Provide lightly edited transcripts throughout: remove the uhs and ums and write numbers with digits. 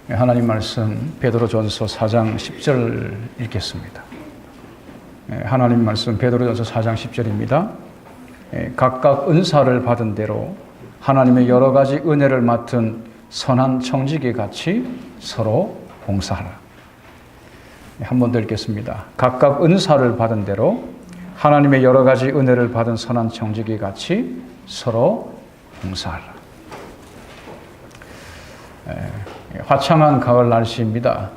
하나님 말씀 베드로전서 4장 10절 읽겠습니다. 하나님 말씀 베드로전서 4장 10절입니다. 각각 은사를 받은 대로 하나님의 여러 가지 은혜를 맡은 선한 청지기 같이 서로 봉사하라. 한 번 더 읽겠습니다. 각각 은사를 받은 대로 하나님의 여러 가지 은혜를 받은 선한 청지기 같이 서로 봉사하라. 화창한 가을 날씨입니다.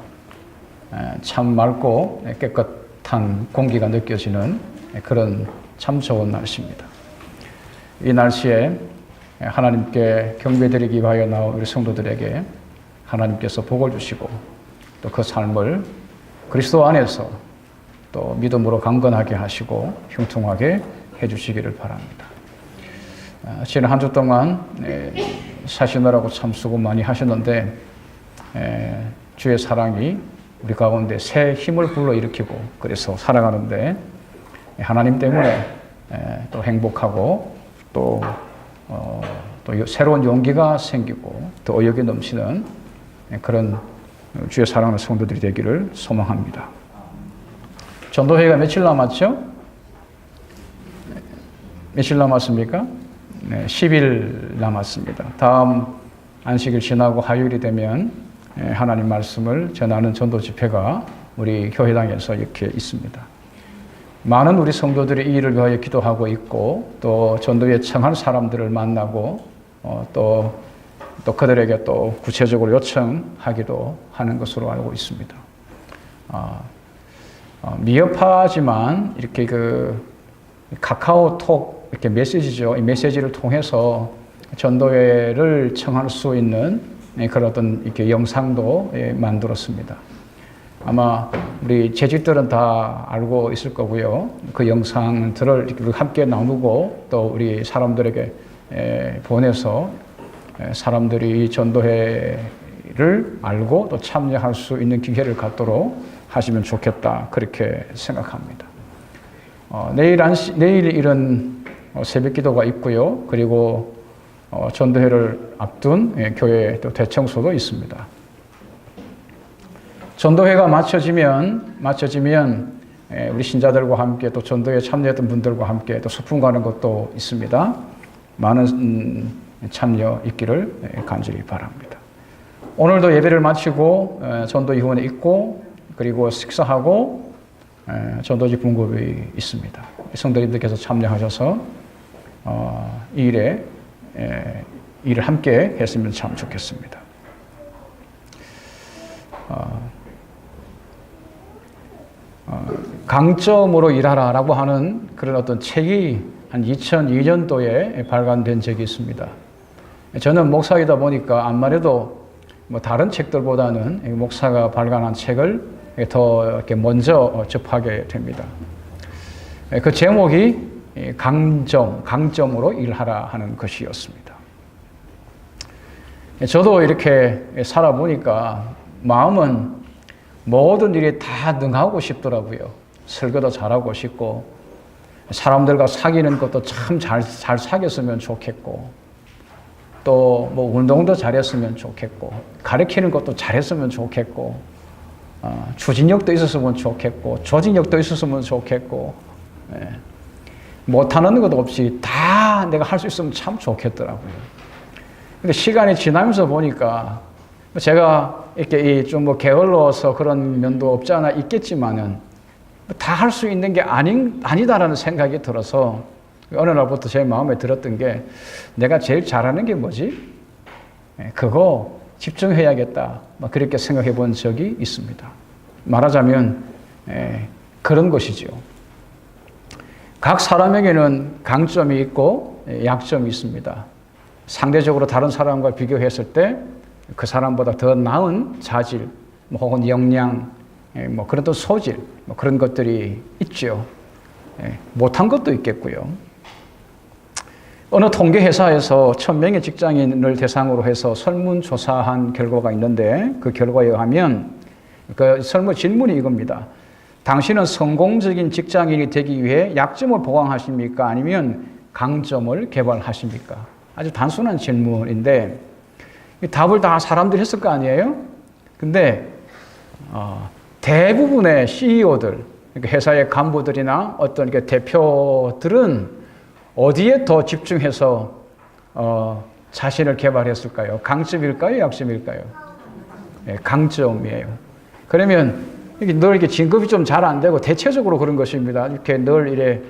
참 맑고 깨끗한 공기가 느껴지는 그런 참 좋은 날씨입니다. 이 날씨에 하나님께 경배드리기 위하여 나온 우리 성도들에게 하나님께서 복을 주시고 또 그 삶을 그리스도 안에서 또 믿음으로 강건하게 하시고 형통하게 해주시기를 바랍니다. 지난 한 주 동안 사시느라고 참 수고 많이 하셨는데 주의 사랑이 우리 가운데 새 힘을 불러일으키고 그래서 살아가는데 하나님 때문에 또 행복하고 또 새로운 용기가 생기고 또 의욕이 넘치는 그런 주의 사랑하는 성도들이 되기를 소망합니다. 전도회가 며칠 남았죠? 며칠 남았습니까? 10일 남았습니다. 다음 안식일 지나고 화요일이 되면 하나님 말씀을 전하는 전도 집회가 우리 교회당에서 이렇게 있습니다. 많은 우리 성도들이 이 일을 위하여 기도하고 있고 또 전도에 청한 사람들을 만나고 또 그들에게 또 구체적으로 요청하기도 하는 것으로 알고 있습니다. 미흡하지만 이렇게 그 카카오톡 이렇게 메시지죠. 이 메시지를 통해서 전도회를 청할 수 있는 그런 어떤 이렇게 영상도 만들었습니다. 아마 우리 재직들은 다 알고 있을 거고요. 그 영상들을 함께 나누고 또 우리 사람들에게 보내서 사람들이 이 전도회를 알고 또 참여할 수 있는 기회를 갖도록 하시면 좋겠다 그렇게 생각합니다. 내일 이런 새벽 기도가 있고요. 그리고 전도회를 앞둔 교회 또 대청소도 있습니다. 전도회가 마쳐지면 우리 신자들과 함께 또 전도회에 참여했던 분들과 함께 또 소풍 가는 것도 있습니다. 많은 참여 있기를 간절히 바랍니다. 오늘도 예배를 마치고 전도 이후원에 있고 그리고 식사하고 전도지 분급이 있습니다. 성도님들께서 참여하셔서 이 일을 함께 했으면 참 좋겠습니다. 강점으로 일하라라고 하는 그런 어떤 책이 한 2002년도에 발간된 적이 있습니다. 저는 목사이다 보니까 아무래도 다른 책들보다는 목사가 발간한 책을 더 이렇게 먼저 접하게 됩니다. 그 제목이 강점으로 일하라 하는 것이었습니다. 저도 이렇게 살아보니까 마음은 모든 일에 다 능하고 싶더라고요. 설교도 잘하고 싶고 사람들과 사귀는 것도 참 잘 사귀었으면 좋겠고 또 뭐 운동도 잘했으면 좋겠고 가르치는 것도 잘했으면 좋겠고 추진력도 있었으면 좋겠고 조직력도 있었으면 좋겠고 못하는 것 없이 다 내가 할 수 있으면 참 좋겠더라고요. 근데 시간이 지나면서 보니까 제가 이렇게 좀 뭐 게을러서 그런 면도 없지 않아 있겠지만은 다 할 수 있는 게 아니다라는 생각이 들어서 어느 날부터 제 마음에 들었던 게 내가 제일 잘하는 게 뭐지? 그거 집중해야겠다. 그렇게 생각해 본 적이 있습니다. 말하자면 그런 것이죠. 각 사람에게는 강점이 있고 약점이 있습니다. 상대적으로 다른 사람과 비교했을 때 그 사람보다 더 나은 자질 혹은 역량 그런 또 소질 그런 것들이 있죠. 못한 것도 있겠고요. 어느 통계회사에서 1000명의 직장인을 대상으로 해서 설문조사한 결과가 있는데 그 결과에 의하면 그 설문 질문이 이겁니다. 당신은 성공적인 직장인이 되기 위해 약점을 보강하십니까? 아니면 강점을 개발하십니까? 아주 단순한 질문인데 답을 다 사람들이 했을 거 아니에요? 근데 대부분의 CEO들, 그러니까 회사의 간부들이나 어떤 대표들은 어디에 더 집중해서 자신을 개발했을까요? 강점일까요? 약점일까요? 네, 강점이에요. 그러면 늘 이렇게 진급이 좀 잘 안 되고 대체적으로 그런 것입니다. 이렇게 늘 이래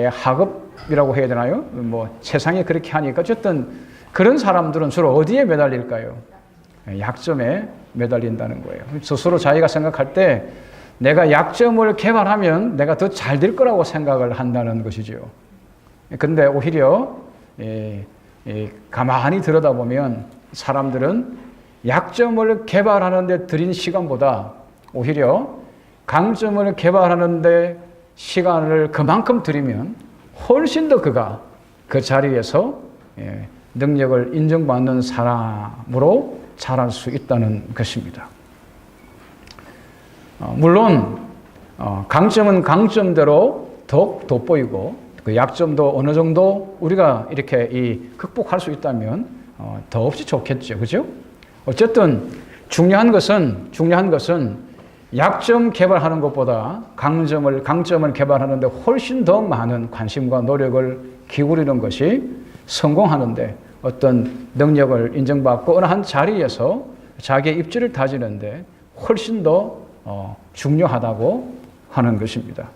하급이라고 해야 되나요? 뭐 세상이 그렇게 하니까 어쨌든 그런 사람들은 주로 어디에 매달릴까요? 약점에 매달린다는 거예요. 스스로 자기가 생각할 때 내가 약점을 개발하면 내가 더 잘 될 거라고 생각을 한다는 것이죠. 근데 오히려 가만히 들여다보면 사람들은 약점을 개발하는 데 들인 시간보다 오히려 강점을 개발하는 데 시간을 그만큼 들이면 훨씬 더 그가 그 자리에서 능력을 인정받는 사람으로 자랄 수 있다는 것입니다. 물론 강점은 강점대로 더욱 돋보이고 그 약점도 어느 정도 우리가 이렇게 극복할 수 있다면 더없이 좋겠죠, 그죠? 어쨌든 중요한 것은 약점 개발하는 것보다 강점을 개발하는데 훨씬 더 많은 관심과 노력을 기울이는 것이 성공하는데 어떤 능력을 인정받고 어느 한 자리에서 자기의 입지를 다지는데 훨씬 더 중요하다고 하는 것입니다.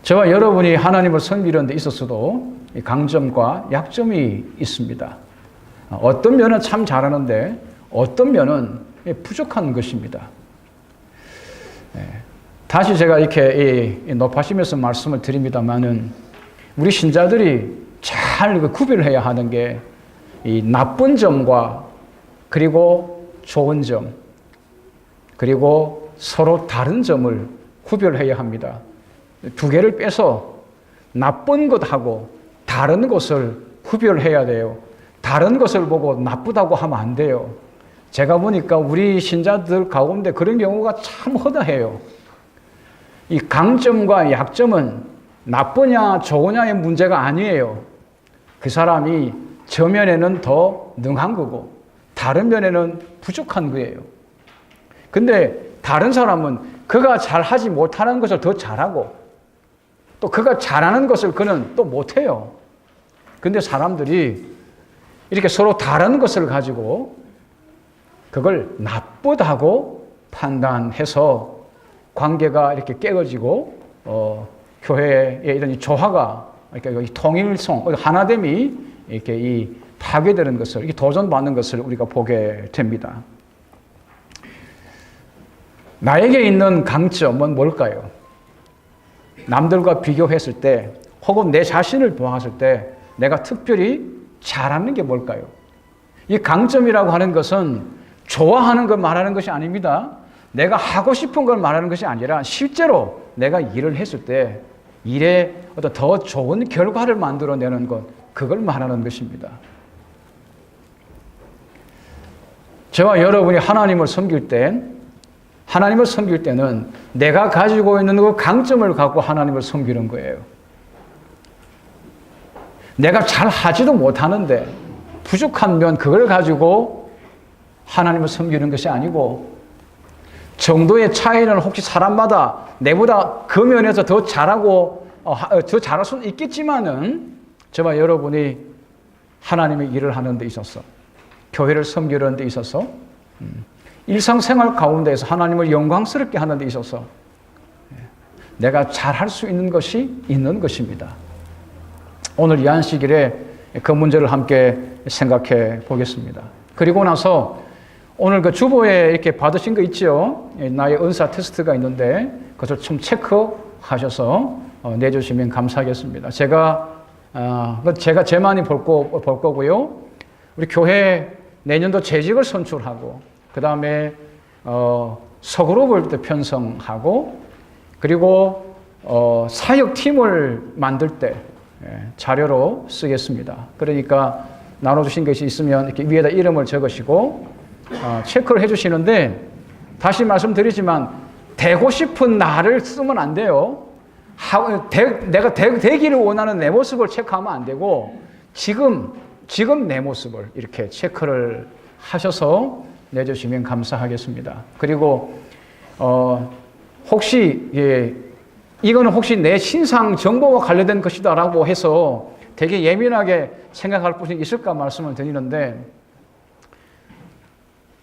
저와 여러분이 하나님을 섬기는 데 있어서도 강점과 약점이 있습니다. 어떤 면은 참 잘하는데 어떤 면은 부족한 것입니다. 다시 제가 이렇게 높아지면서 말씀을 드립니다만은 우리 신자들이 잘 구별을 해야 하는 게 이 나쁜 점과 그리고 좋은 점 그리고 서로 다른 점을 구별해야 합니다. 두 개를 빼서 나쁜 것하고 다른 것을 구별해야 돼요. 다른 것을 보고 나쁘다고 하면 안 돼요. 제가 보니까 우리 신자들 가운데 그런 경우가 참 허다해요. 이 강점과 약점은 나쁘냐 좋으냐의 문제가 아니에요. 그 사람이 저 면에는 더 능한 거고 다른 면에는 부족한 거예요. 근데 다른 사람은 그가 잘하지 못하는 것을 더 잘하고 또 그가 잘하는 것을 그는 또 못해요. 근데 사람들이 이렇게 서로 다른 것을 가지고 그걸 나쁘다고 판단해서 관계가 이렇게 깨어지고 교회의 이런 이 조화가 이렇게 통일성, 하나됨이 이렇게 파괴되는 것을, 이게 도전받는 것을 우리가 보게 됩니다. 나에게 있는 강점은 뭘까요? 남들과 비교했을 때, 혹은 내 자신을 보았을 때, 내가 특별히 잘하는 게 뭘까요? 이 강점이라고 하는 것은 좋아하는 걸 말하는 것이 아닙니다. 내가 하고 싶은 걸 말하는 것이 아니라 실제로 내가 일을 했을 때 일에 어떤 더 좋은 결과를 만들어내는 것, 그걸 말하는 것입니다. 저와 여러분이 하나님을 섬길 때는 내가 가지고 있는 그 강점을 갖고 하나님을 섬기는 거예요. 내가 잘 하지도 못하는데 부족한 면 그걸 가지고 하나님을 섬기는 것이 아니고 정도의 차이는 혹시 사람마다 내보다 그 면에서 더 잘하고 더 잘할 수는 있겠지만은 저와 여러분이 하나님의 일을 하는 데 있어서 교회를 섬기는 데 있어서 일상생활 가운데에서 하나님을 영광스럽게 하는 데 있어서 내가 잘할 수 있는 것이 있는 것입니다. 오늘 이 안식일에 그 문제를 함께 생각해 보겠습니다. 그리고 나서 오늘 그 주보에 이렇게 받으신 거 있죠? 나의 은사 테스트가 있는데 그것을 좀 체크하셔서 내주시면 감사하겠습니다. 제가 제만이 볼 거고요. 우리 교회 내년도 재직을 선출하고 그 다음에 서그룹을 편성하고 그리고 사역팀을 만들 때 자료로 쓰겠습니다. 그러니까 나눠주신 것이 있으면 이렇게 위에다 이름을 적으시고 체크를 해주시는데 다시 말씀드리지만 되고 싶은 나를 쓰면 안 돼요. 내가 되기를 원하는 내 모습을 체크하면 안 되고 지금 내 모습을 이렇게 체크를 하셔서 내주시면 감사하겠습니다. 그리고 혹시 이거는 혹시 내 신상 정보와 관련된 것이다라고 해서 되게 예민하게 생각할 분이 있을까 말씀을 드리는데,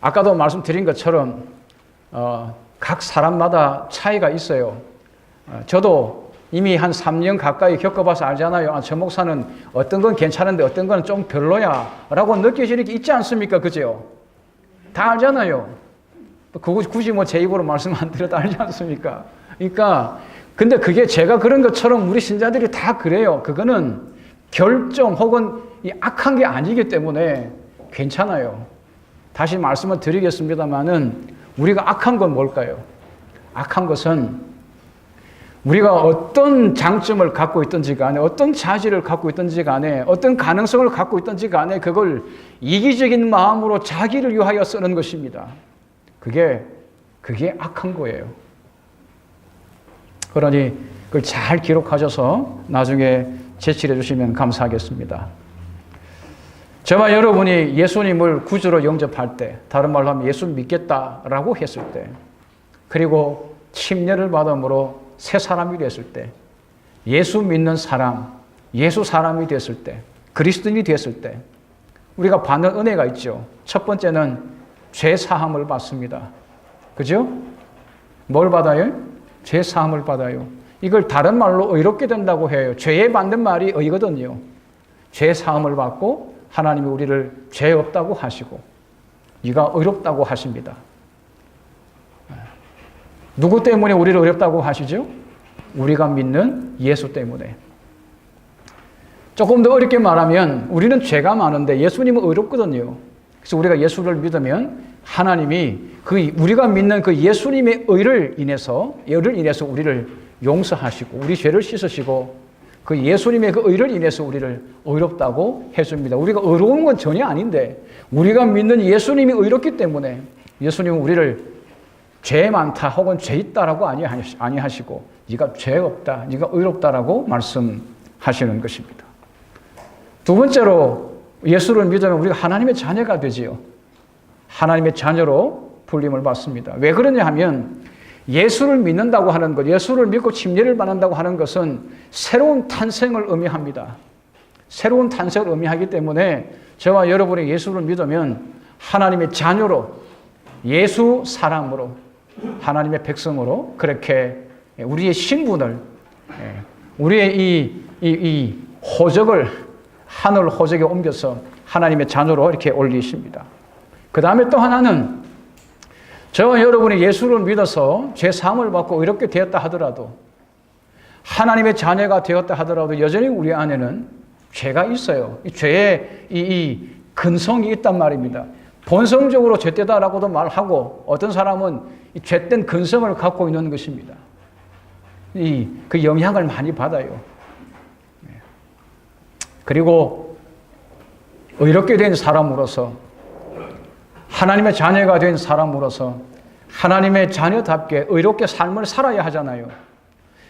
아까도 말씀드린 것처럼 각 사람마다 차이가 있어요. 저도 이미 한 3년 가까이 겪어봐서 알잖아요. 저 목사는 어떤 건 괜찮은데 어떤 건 좀 별로야 라고 느껴지는 게 있지 않습니까? 그죠? 다 알잖아요. 굳이 뭐 제 입으로 말씀 안 드려도 알지 않습니까? 그러니까 근데 그게 제가 그런 것처럼 우리 신자들이 다 그래요. 그거는 결점 혹은 이 악한 게 아니기 때문에 괜찮아요. 다시 말씀을 드리겠습니다만은 우리가 악한 건 뭘까요? 악한 것은 우리가 어떤 장점을 갖고 있든지 간에, 어떤 자질을 갖고 있든지 간에, 어떤 가능성을 갖고 있든지 간에 그걸 이기적인 마음으로 자기를 위하여 쓰는 것입니다. 그게 악한 거예요. 그러니 그걸 잘 기록하셔서 나중에 제출해 주시면 감사하겠습니다. 저와 여러분이 예수님을 구주로 영접할 때, 다른 말로 하면 예수 믿겠다라고 했을 때, 그리고 침례를 받음으로 새 사람이 됐을 때, 예수 믿는 사람, 예수 사람이 됐을 때, 그리스도인이 됐을 때 우리가 받는 은혜가 있죠. 첫 번째는 죄 사함을 받습니다. 그죠? 뭘 받아요? 죄 사함을 받아요. 이걸 다른 말로 의롭게 된다고 해요. 죄에 받는 말이 의거든요. 죄 사함을 받고 하나님이 우리를 죄 없다고 하시고 네가 의롭다고 하십니다. 누구 때문에 우리를 의롭다고 하시죠? 우리가 믿는 예수 때문에. 조금 더 어렵게 말하면 우리는 죄가 많은데 예수님은 의롭거든요. 그래서 우리가 예수를 믿으면 하나님이 우리가 믿는 그 예수님의 의를 인해서 우리를 용서하시고 우리 죄를 씻으시고 그 예수님의 그 의를 인해서 우리를 의롭다고 해줍니다. 우리가 의로운 건 전혀 아닌데 우리가 믿는 예수님이 의롭기 때문에 예수님은 우리를 죄 많다 혹은 죄 있다라고 아니하시고 네가 죄 없다, 네가 의롭다라고 말씀하시는 것입니다. 두 번째로 예수를 믿으면 우리가 하나님의 자녀가 되지요. 하나님의 자녀로 불림을 받습니다. 왜 그러냐 하면 예수를 믿는다고 하는 것, 예수를 믿고 침례를 받는다고 하는 것은 새로운 탄생을 의미합니다. 새로운 탄생을 의미하기 때문에 저와 여러분이 예수를 믿으면 하나님의 자녀로, 예수 사람으로, 하나님의 백성으로 그렇게 우리의 신분을, 우리의 이 호적을 하늘 호적에 옮겨서 하나님의 자녀로 이렇게 올리십니다. 그 다음에 또 하나는 저와 여러분이 예수를 믿어서 죄 사함을 받고 의롭게 되었다 하더라도, 하나님의 자녀가 되었다 하더라도 여전히 우리 안에는 죄가 있어요. 이 죄의 이 근성이 있단 말입니다. 본성적으로 죄되다라고도 말하고 어떤 사람은 이 죄된 근성을 갖고 있는 것입니다. 그 영향을 많이 받아요. 그리고 의롭게 된 사람으로서, 하나님의 자녀가 된 사람으로서 하나님의 자녀답게 의롭게 삶을 살아야 하잖아요.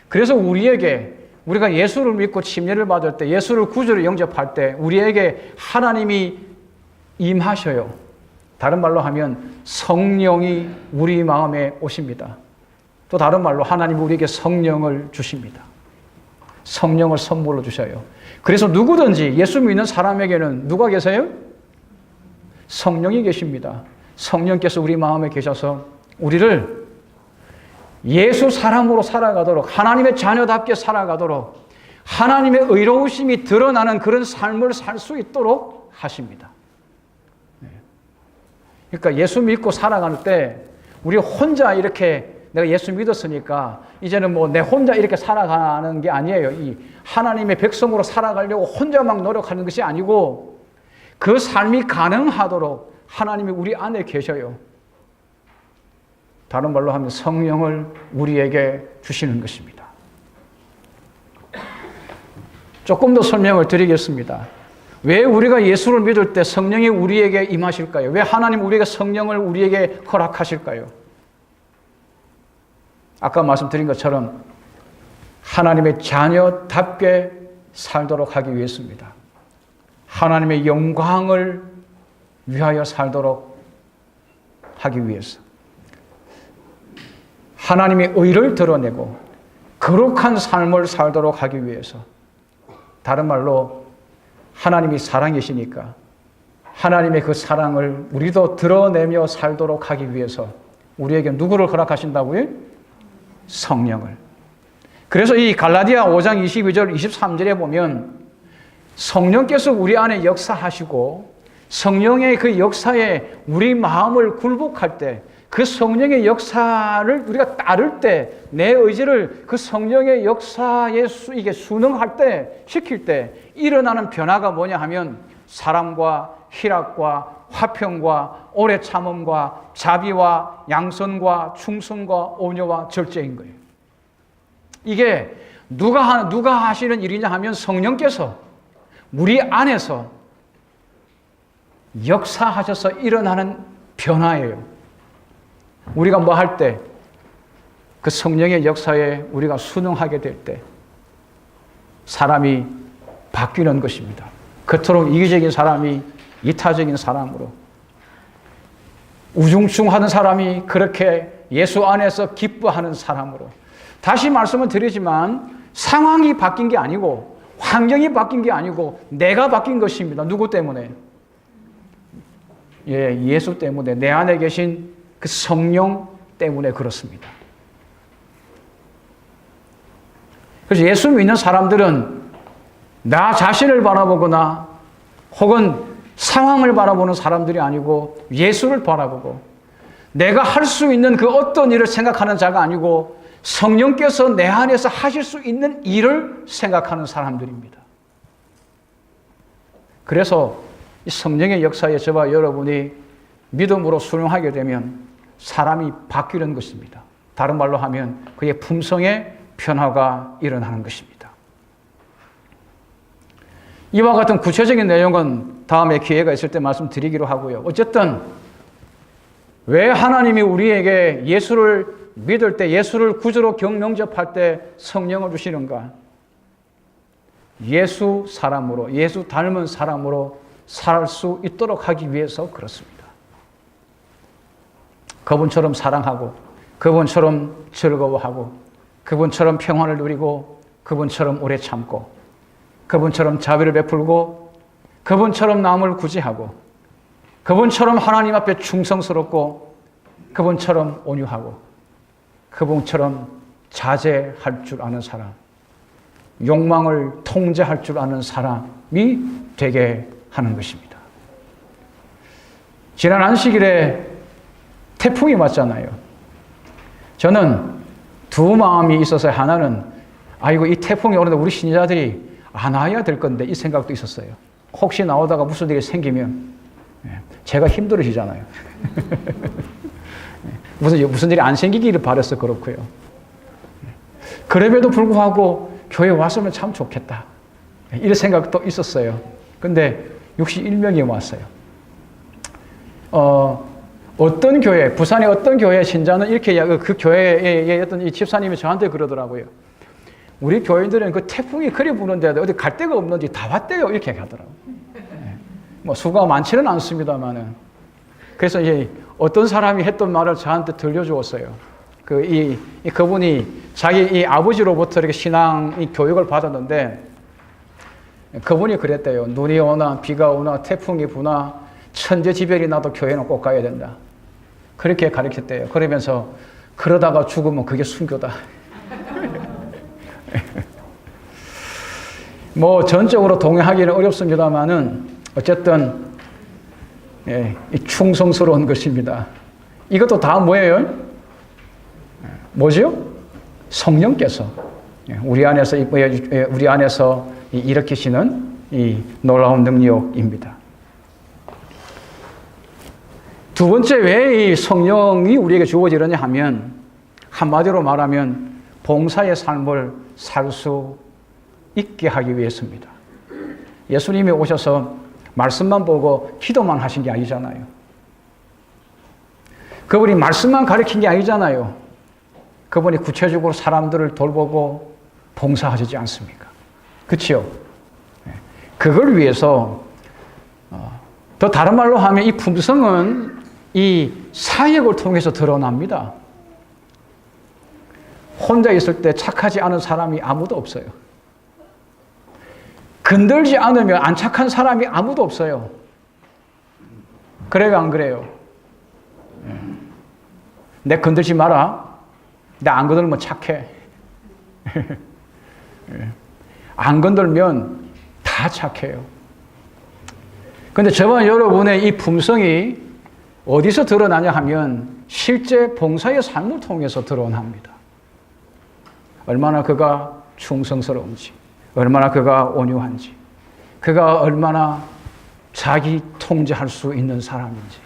그래서 우리가 예수를 믿고 침례를 받을 때, 예수를 구주로 영접할 때 우리에게 하나님이 임하셔요. 다른 말로 하면 성령이 우리 마음에 오십니다. 또 다른 말로 하나님이 우리에게 성령을 주십니다. 성령을 선물로 주셔요. 그래서 누구든지 예수 믿는 사람에게는 누가 계세요? 성령이 계십니다. 성령께서 우리 마음에 계셔서 우리를 예수 사람으로 살아가도록, 하나님의 자녀답게 살아가도록, 하나님의 의로우심이 드러나는 그런 삶을 살 수 있도록 하십니다. 그러니까 예수 믿고 살아갈 때 우리 혼자 이렇게 내가 예수 믿었으니까 이제는 뭐 내 혼자 이렇게 살아가는 게 아니에요. 이 하나님의 백성으로 살아가려고 혼자 막 노력하는 것이 아니고 그 삶이 가능하도록 하나님이 우리 안에 계셔요. 다른 말로 하면 성령을 우리에게 주시는 것입니다. 조금 더 설명을 드리겠습니다. 왜 우리가 예수를 믿을 때 성령이 우리에게 임하실까요? 왜 하나님 우리에게 성령을 우리에게 허락하실까요? 아까 말씀드린 것처럼 하나님의 자녀답게 살도록 하기 위해서입니다. 하나님의 영광을 위하여 살도록 하기 위해서, 하나님의 의를 드러내고 거룩한 삶을 살도록 하기 위해서, 다른 말로 하나님이 사랑이시니까 하나님의 그 사랑을 우리도 드러내며 살도록 하기 위해서 우리에게 누구를 허락하신다고요? 성령을. 그래서 이 갈라디아 5장 22절 23절에 보면 성령께서 우리 안에 역사하시고 성령의 그 역사에 우리 마음을 굴복할 때, 그 성령의 역사를 우리가 따를 때, 내 의지를 그 성령의 역사에 이게 순응할 때, 시킬 때 일어나는 변화가 뭐냐 하면 사랑과 희락과 화평과 오래 참음과 자비와 양선과 충성과 온유와 절제인 거예요. 이게 누가 하시는 일이냐 하면 성령께서 우리 안에서 역사하셔서 일어나는 변화예요. 우리가 뭐 할 때, 그 성령의 역사에 우리가 순응하게 될 때 사람이 바뀌는 것입니다. 그토록 이기적인 사람이 이타적인 사람으로, 우중충하는 사람이 그렇게 예수 안에서 기뻐하는 사람으로. 다시 말씀을 드리지만 상황이 바뀐 게 아니고 환경이 바뀐 게 아니고 내가 바뀐 것입니다. 누구 때문에? 예수 때문에, 내 안에 계신 그 성령 때문에 그렇습니다. 그래서 예수 믿는 사람들은 나 자신을 바라보거나 혹은 상황을 바라보는 사람들이 아니고 예수를 바라보고, 내가 할 수 있는 그 어떤 일을 생각하는 자가 아니고 성령께서 내 안에서 하실 수 있는 일을 생각하는 사람들입니다. 그래서 이 성령의 역사에 저와 여러분이 믿음으로 순응하게 되면 사람이 바뀌는 것입니다. 다른 말로 하면 그의 품성의 변화가 일어나는 것입니다. 이와 같은 구체적인 내용은 다음에 기회가 있을 때 말씀드리기로 하고요. 어쨌든 왜 하나님이 우리에게 예수를 믿을 때, 예수를 구주로 경영접할 때 성령을 주시는가? 예수 사람으로, 예수 닮은 사람으로 살 수 있도록 하기 위해서 그렇습니다. 그분처럼 사랑하고, 그분처럼 즐거워하고, 그분처럼 평안을 누리고, 그분처럼 오래 참고, 그분처럼 자비를 베풀고, 그분처럼 남을 구제하고, 그분처럼 하나님 앞에 충성스럽고, 그분처럼 온유하고, 그분처럼 자제할 줄 아는 사람, 욕망을 통제할 줄 아는 사람이 되게 하는 것입니다. 지난 안식일에 태풍이 왔잖아요. 저는 두 마음이 있어서, 하나는 아이고 이 태풍이 오는데 우리 신자들이 안 와야 될 건데, 이 생각도 있었어요. 혹시 나오다가 무슨 일이 생기면 제가 힘들어지잖아요. 무슨 일이 안 생기기를 바라서 그렇고요. 그럼에도 불구하고 교회 왔으면 참 좋겠다, 이런 생각도 있었어요. 근데 61명이 왔어요. 어떤 교회, 부산의 어떤 교회 신자는 이렇게, 그 교회의 어떤 이 집사님이 저한테 그러더라고요. 우리 교인들은 그 태풍이 그리 부는데 어디 갈 데가 없는지 다 왔대요, 이렇게 하더라고요. 뭐 수가 많지는 않습니다만은. 그래서 이제 어떤 사람이 했던 말을 저한테 들려주었어요. 그분이 자기 이 아버지로부터 이렇게 신앙 이 교육을 받았는데, 그분이 그랬대요. 눈이 오나 비가 오나 태풍이 부나 천재지변이 나도 교회는 꼭 가야 된다, 그렇게 가르쳤대요. 그러면서 그러다가 죽으면 그게 순교다. 뭐 전적으로 동의하기는 어렵습니다만은 어쨌든 이 충성스러운 것입니다. 이것도 다 뭐예요? 뭐죠? 성령께서 우리 안에서 일으키시는 이 놀라운 능력입니다. 두 번째, 왜 이 성령이 우리에게 주어지느냐 하면, 한마디로 말하면 봉사의 삶을 살 수 있게 하기 위해서입니다. 예수님이 오셔서 말씀만 보고 기도만 하신 게 아니잖아요. 그분이 말씀만 가르친 게 아니잖아요. 그분이 구체적으로 사람들을 돌보고 봉사하시지 않습니까? 그렇죠? 그걸 위해서, 더 다른 말로 하면 이 품성은 이 사역을 통해서 드러납니다. 혼자 있을 때 착하지 않은 사람이 아무도 없어요. 건들지 않으면 안 착한 사람이 아무도 없어요. 그래요, 안 그래요? 내 건들지 마라. 나 안 건들면 착해. 안 건들면 다 착해요. 근데 저와 여러분의 이 품성이 어디서 드러나냐 하면 실제 봉사의 삶을 통해서 드러납니다. 얼마나 그가 충성스러운지, 얼마나 그가 온유한지, 그가 얼마나 자기 통제할 수 있는 사람인지,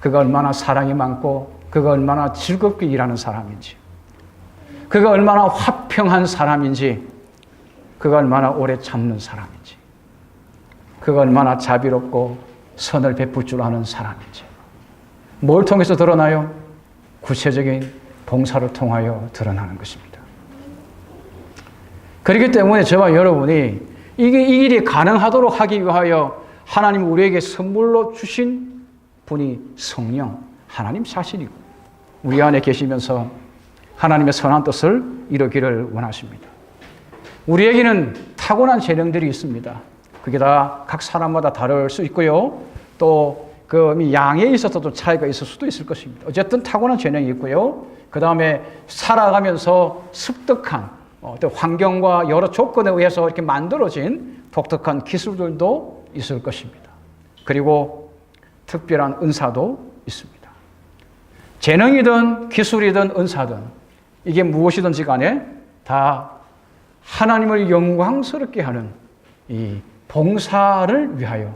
그가 얼마나 사랑이 많고 그가 얼마나 즐겁게 일하는 사람인지, 그가 얼마나 화평한 사람인지, 그가 얼마나 오래 참는 사람인지, 그가 얼마나 자비롭고 선을 베풀 줄 아는 사람인지. 뭘 통해서 드러나요? 구체적인 봉사를 통하여 드러나는 것입니다. 그렇기 때문에 저와 여러분이 이 일이 가능하도록 하기 위하여 하나님 우리에게 선물로 주신 분이 성령, 하나님 자신이고 우리 안에 계시면서 하나님의 선한 뜻을 이루기를 원하십니다. 우리에게는 타고난 재능들이 있습니다. 그게 다 각 사람마다 다를 수 있고요. 또 그 양에 있어서도 차이가 있을 수도 있을 것입니다. 어쨌든 타고난 재능이 있고요. 그 다음에 살아가면서 습득한 또 환경과 여러 조건에 의해서 이렇게 만들어진 독특한 기술들도 있을 것입니다. 그리고 특별한 은사도 있습니다. 재능이든 기술이든 은사든 이게 무엇이든지 간에 다 하나님을 영광스럽게 하는 이 봉사를 위하여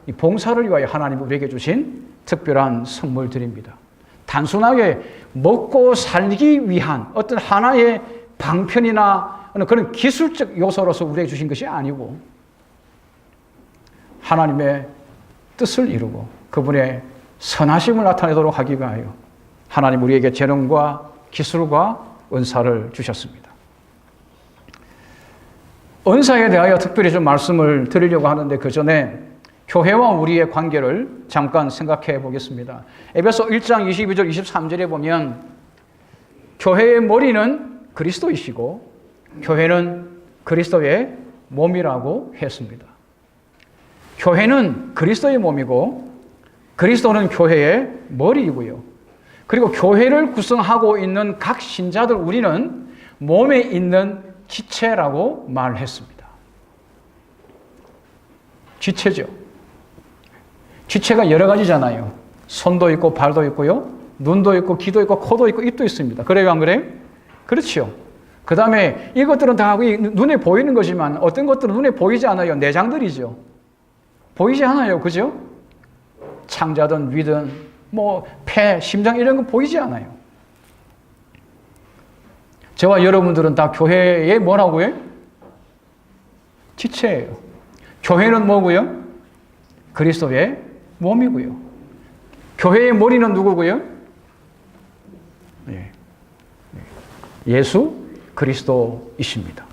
이 봉사를 위하여 하나님이 우리에게 주신 특별한 선물들입니다. 단순하게 먹고 살기 위한 어떤 하나의 방편이나 그런 기술적 요소로서 우리에게 주신 것이 아니고 하나님의 뜻을 이루고 그분의 선하심을 나타내도록 하기 위하여 하나님 우리에게 재능과 기술과 은사를 주셨습니다. 은사에 대하여 특별히 좀 말씀을 드리려고 하는데 그 전에 교회와 우리의 관계를 잠깐 생각해 보겠습니다. 에베소 1장 22절 23절에 보면 교회의 머리는 그리스도이시고 교회는 그리스도의 몸이라고 했습니다. 교회는 그리스도의 몸이고 그리스도는 교회의 머리이고요. 그리고 교회를 구성하고 있는 각 신자들 우리는 몸에 있는 지체라고 말했습니다. 지체죠. 지체가 여러 가지잖아요. 손도 있고 발도 있고요. 눈도 있고 귀도 있고 코도 있고 입도 있습니다. 그래요, 안 그래요? 그렇죠. 그 다음에 이것들은 다 눈에 보이는 것이지만 어떤 것들은 눈에 보이지 않아요. 내장들이죠. 보이지 않아요. 그죠? 창자든 위든 폐, 심장 이런 건 보이지 않아요. 저와 여러분들은 다 교회의 뭐라고요? 지체예요. 교회는 뭐고요? 그리스도의 몸이고요. 교회의 머리는 누구고요? 예수 그리스도이십니다.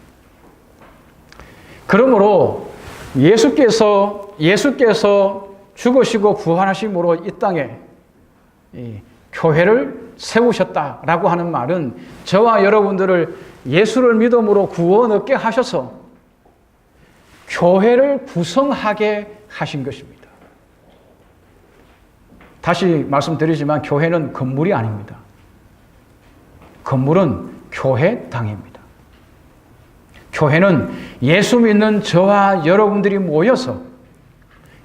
그러므로 예수께서 죽으시고 부활하심으로 이 땅에 교회를 세우셨다라고 하는 말은 저와 여러분들을 예수를 믿음으로 구원 얻게 하셔서 교회를 구성하게 하신 것입니다. 다시 말씀드리지만 교회는 건물이 아닙니다. 건물은 교회당입니다. 교회는 예수 믿는 저와 여러분들이 모여서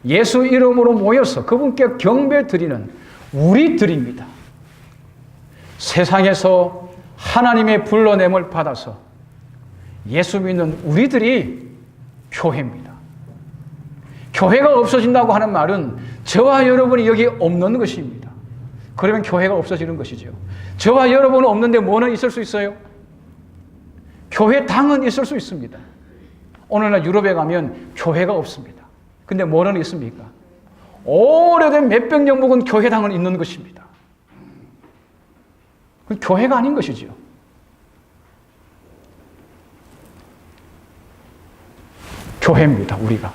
예수 이름으로 모여서 그분께 경배 드리는 우리들입니다. 세상에서 하나님의 불러냄을 받아서 예수 믿는 우리들이 교회입니다. 교회가 없어진다고 하는 말은 저와 여러분이 여기 없는 것입니다. 그러면 교회가 없어지는 것이죠. 저와 여러분은 없는데 뭐는 있을 수 있어요? 교회당은 있을 수 있습니다. 오늘날 유럽에 가면 교회가 없습니다. 근데 뭐는 있습니까? 오래된 몇백 년 묵은 교회당은 있는 것입니다. 교회가 아닌 것이죠. 교회입니다, 우리가.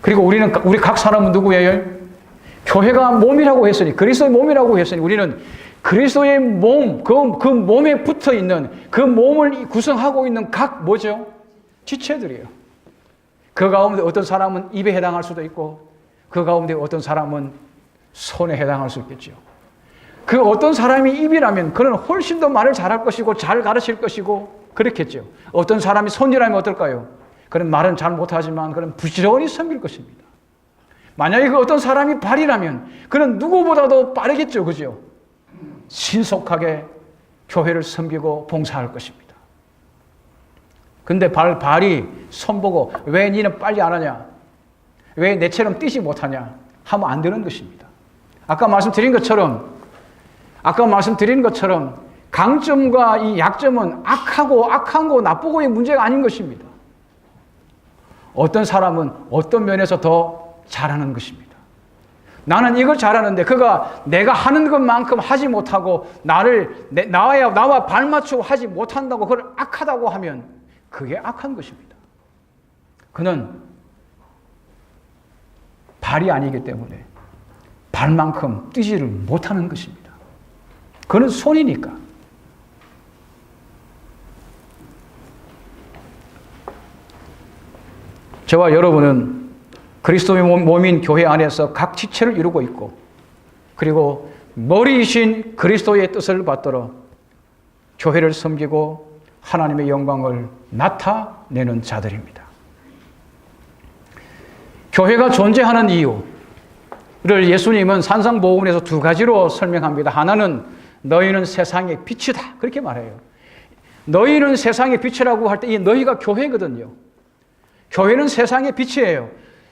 그리고 우리 각 사람은 누구예요? 교회가 몸이라고 했으니, 그리스도의 몸이라고 했으니 우리는 그리스도의 몸, 그 몸에 붙어 있는, 그 몸을 구성하고 있는 각 뭐죠? 지체들이에요. 그 가운데 어떤 사람은 입에 해당할 수도 있고, 그 가운데 어떤 사람은 손에 해당할 수 있겠죠. 그 어떤 사람이 입이라면 그는 훨씬 더 말을 잘할 것이고 잘 가르칠 것이고 그렇겠죠. 어떤 사람이 손이라면 어떨까요? 그는 말은 잘 못하지만 그는 부지런히 섬길 것입니다. 만약에 그 어떤 사람이 발이라면 그는 누구보다도 빠르겠죠. 그죠? 신속하게 교회를 섬기고 봉사할 것입니다. 근데 발이 손보고 왜 니는 빨리 안 하냐? 왜 내처럼 뛰지 못하냐? 하면 안 되는 것입니다. 아까 말씀드린 것처럼 강점과 이 약점은 악한 거 나쁘고의 문제가 아닌 것입니다. 어떤 사람은 어떤 면에서 더 잘하는 것입니다. 나는 이걸 잘하는데 그가 내가 하는 것만큼 하지 못하고 나와 발맞추고 하지 못한다고 그걸 악하다고 하면 그게 악한 것입니다. 그는 발이 아니기 때문에 발만큼 뛰지를 못하는 것입니다. 그는 손이니까. 저와 여러분은 그리스도의 몸인 교회 안에서 각 지체를 이루고 있고, 그리고 머리이신 그리스도의 뜻을 받들어 교회를 섬기고 하나님의 영광을 나타내는 자들입니다. 교회가 존재하는 이유를 예수님은 산상보훈에서 두 가지로 설명합니다. 하나는 너희는 세상의 빛이다, 그렇게 말해요. 너희는 세상의 빛이라고 할 때 이 너희가 교회거든요. 교회는 세상의 빛이에요.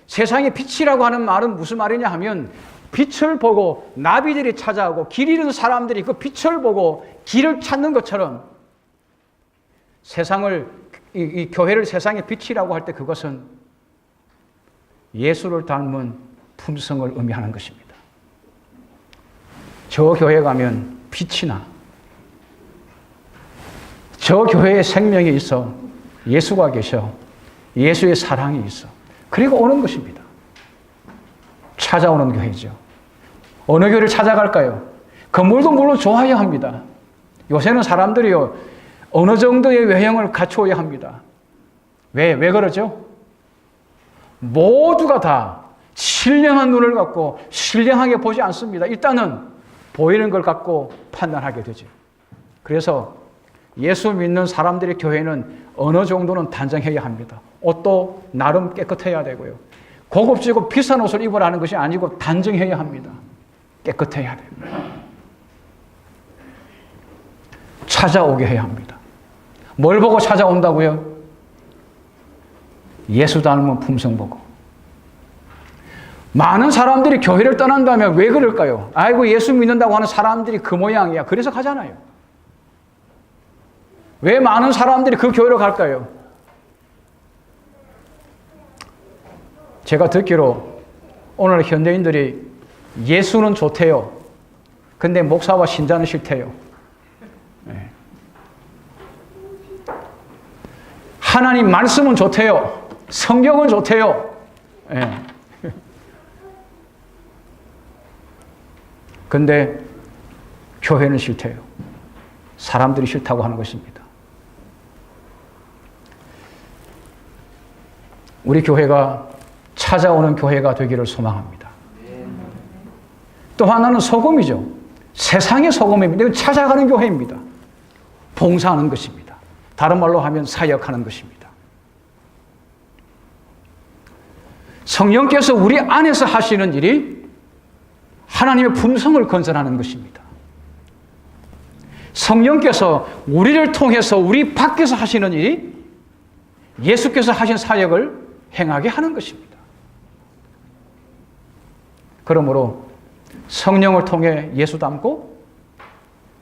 세상의 빛이라고 하는 말은 무슨 말이냐 하면, 빛을 보고 나비들이 찾아오고 길 잃은 사람들이 그 빛을 보고 길을 찾는 것처럼 이 교회를 세상의 빛이라고 할 때 그것은 예수를 닮은 품성을 의미하는 것입니다. 저 교회 가면 빛이 나. 저 교회에 생명이 있어. 예수가 계셔. 예수의 사랑이 있어. 그리고 오는 것입니다. 찾아오는 교회죠. 어느 교회를 찾아갈까요? 건물도 물론 좋아야 합니다. 요새는 사람들이요, 어느 정도의 외형을 갖추어야 합니다. 왜 그러죠? 모두가 다 신령한 눈을 갖고 신령하게 보지 않습니다. 일단은 보이는 걸 갖고 판단하게 되죠. 그래서 예수 믿는 사람들의 교회는 어느 정도는 단정해야 합니다. 옷도 나름 깨끗해야 되고요. 고급지고 비싼 옷을 입으라는 것이 아니고 단정해야 합니다. 깨끗해야 됩니다. 찾아오게 해야 합니다. 뭘 보고 찾아온다고요? 예수 닮은 품성 보고. 많은 사람들이 교회를 떠난다면 왜 그럴까요? 아이고, 예수 믿는다고 하는 사람들이 그 모양이야. 그래서 가잖아요. 왜 많은 사람들이 그 교회로 갈까요? 제가 듣기로 오늘 현대인들이 예수는 좋대요. 근데 목사와 신자는 싫대요. 네. 하나님 말씀은 좋대요. 성경은 좋대요. 네. 근데 교회는 싫대요. 사람들이 싫다고 하는 것입니다. 우리 교회가 찾아오는 교회가 되기를 소망합니다. 또 하나는 소금이죠. 세상의 소금입니다. 이건 찾아가는 교회입니다. 봉사하는 것입니다. 다른 말로 하면 사역하는 것입니다. 성령께서 우리 안에서 하시는 일이 하나님의 품성을 건설하는 것입니다. 성령께서 우리를 통해서 우리 밖에서 하시는 일이 예수께서 하신 사역을 행하게 하는 것입니다. 그러므로 성령을 통해 예수 닮고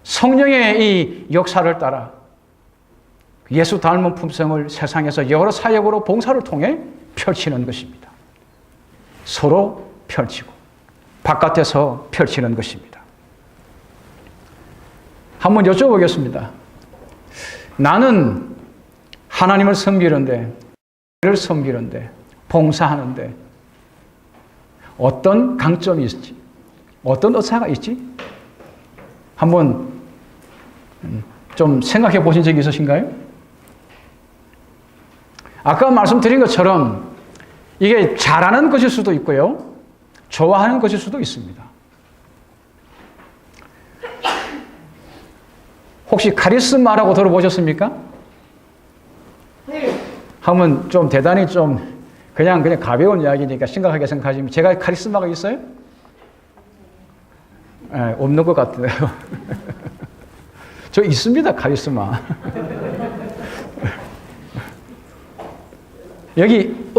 성령의 이 역사를 따라 예수 닮은 품성을 세상에서 여러 사역으로 봉사를 통해 펼치는 것입니다. 서로 펼치고 바깥에서 펼치는 것입니다. 한번 여쭤보겠습니다. 나는 하나님을 섬기는데, 봉사하는데 어떤 강점이 있을지, 어떤 의사가 있지? 한번 좀 생각해 보신 적이 있으신가요? 아까 말씀드린 것처럼 이게 잘하는 것일 수도 있고요. 좋아하는 것일 수도 있습니다. 혹시 카리스마라고 들어보셨습니까? 하면 좀 대단히 좀 그냥 가벼운 이야기니까 심각하게 생각하시면 제가 카리스마가 있어요? 네, 없는 것 같아요. 저 있습니다, 카리스마. 여기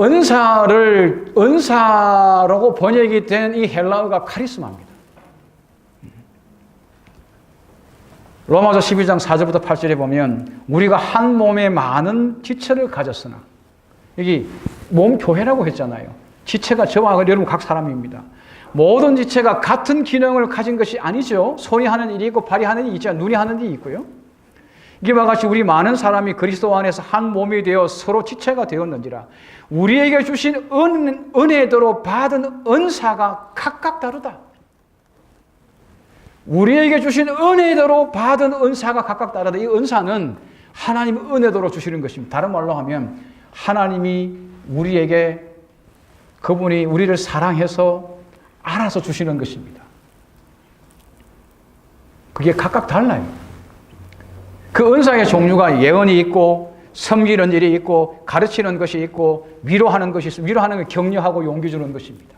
은사라고 번역이 된 이 헬라어가 카리스마입니다. 로마서 12장 4절부터 8절에 보면 우리가 한 몸에 많은 지체를 가졌으나 여기 몸교회라고 했잖아요. 지체가 저와 여러분 각 사람입니다. 모든 지체가 같은 기능을 가진 것이 아니죠. 손이 하는 일이 있고 발이 하는 일이 있죠. 눈이 하는 일이 있고요. 이와 같이 우리 많은 사람이 그리스도 안에서 한 몸이 되어 서로 지체가 되었는지라 우리에게 주신 은혜대로 받은 은사가 각각 다르다. 우리에게 주신 은혜대로 받은 은사가 각각 다르다. 이 은사는 하나님의 은혜대로 주시는 것입니다. 다른 말로 하면 하나님이 우리에게 그분이 우리를 사랑해서 알아서 주시는 것입니다. 그게 각각 달라요. 그 은사의 종류가 예언이 있고 섬기는 일이 있고 가르치는 것이 있고 위로하는 것이 있고 위로하는 걸 격려하고 용기 주는 것입니다.